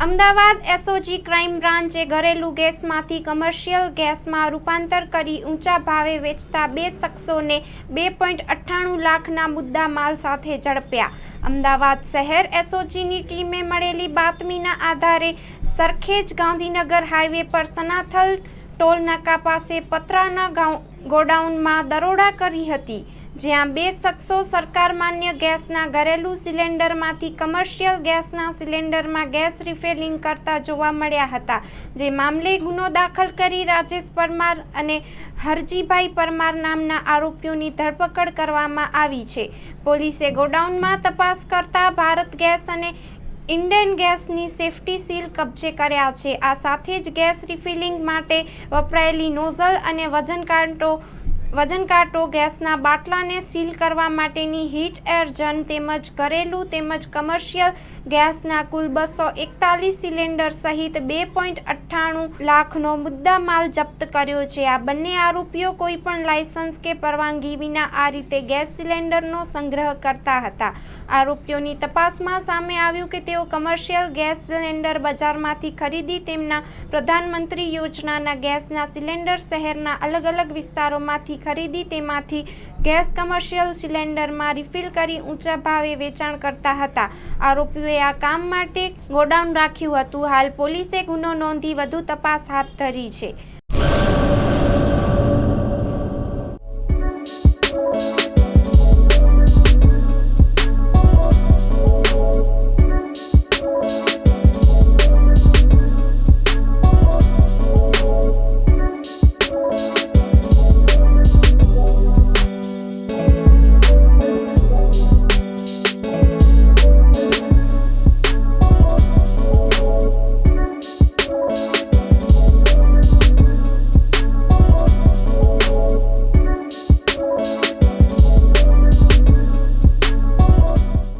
Ahmedabad SOG crime બ્રાન્ચે ઘરેલું ગેસમાંથી commercial ગેસમાં રૂપાંતર કરી ઊંચા ભાવે વેચતા 2 શખ્સોને 2.98 લાખના મુદ્દામાલ સાથે ઝડપ્યા. અમદાવાદ શહેર એસઓજીની ટીમે મળેલી બાતમીના આધારે સરખેજ ગાંધીનગર હાઈવે પર સનાથલ ટોલ નાકા પાસે પતરાના ગોડાઉનમાં દરોડા કરી હતી, જ્યાં 2 શખ્સો સરકાર માન્ય ગેસના ઘરેલું સિલિન્ડરમાંથી કમર્શિયલ ગેસના સિલિન્ડરમાં ગેસ રિફિલિંગ કરતા જોવા મળ્યા હતા. જે મામલે ગુનો દાખલ કરી રાજેશ પરમાર અને હરજીભાઈ પરમાર નામના આરોપીઓની ધરપકડ કરવામાં આવી છે. પોલીસે ગોડાઉનમાં તપાસ કરતા ભારત ગેસ અને ઇન્ડેન ગેસની સેફ્ટી સીલ કબજે કર્યા છે. આ સાથે જ ગેસ રિફિલિંગ માટે વપરાયેલી નોઝલ અને વજન કાંટો ગેસના બાટલાને સીલ કરવા માટેની હીટ એર જન તેમજ ઘરેલું તેમજ કમર્શિયલ ગેસના કુલ 241 સિલિન્ડર સહિત 2.98 લાખનો મુદ્દામાલ જપ્ત કર્યો છે. આ બંને આરોપીઓ કોઈપણ લાયસન્સ કે પરવાનગી વિના આ રીતે ગેસ સિલિન્ડરનો સંગ્રહ કરતા હતા. આરોપીઓની તપાસમાં સામે આવ્યું કે તેઓ કમર્શિયલ ગેસ સિલિન્ડર બજારમાંથી ખરીદી તેમના પ્રધાનમંત્રી યોજનાના ગેસના સિલિન્ડર શહેરના અલગ અલગ વિસ્તારોમાંથી ખરીદી તેમાંથી ગેસ કમર્શિયલ સિલિન્ડરમાં રિફિલ કરી ઊંચા ભાવે વેચાણ કરતા હતા. આરોપીઓએ આ કામ માટે ગોડાઉન રાખ્યું હતું. હાલ પોલીસે ગુનો નોંધી વધુ તપાસ હાથ ધરી છે.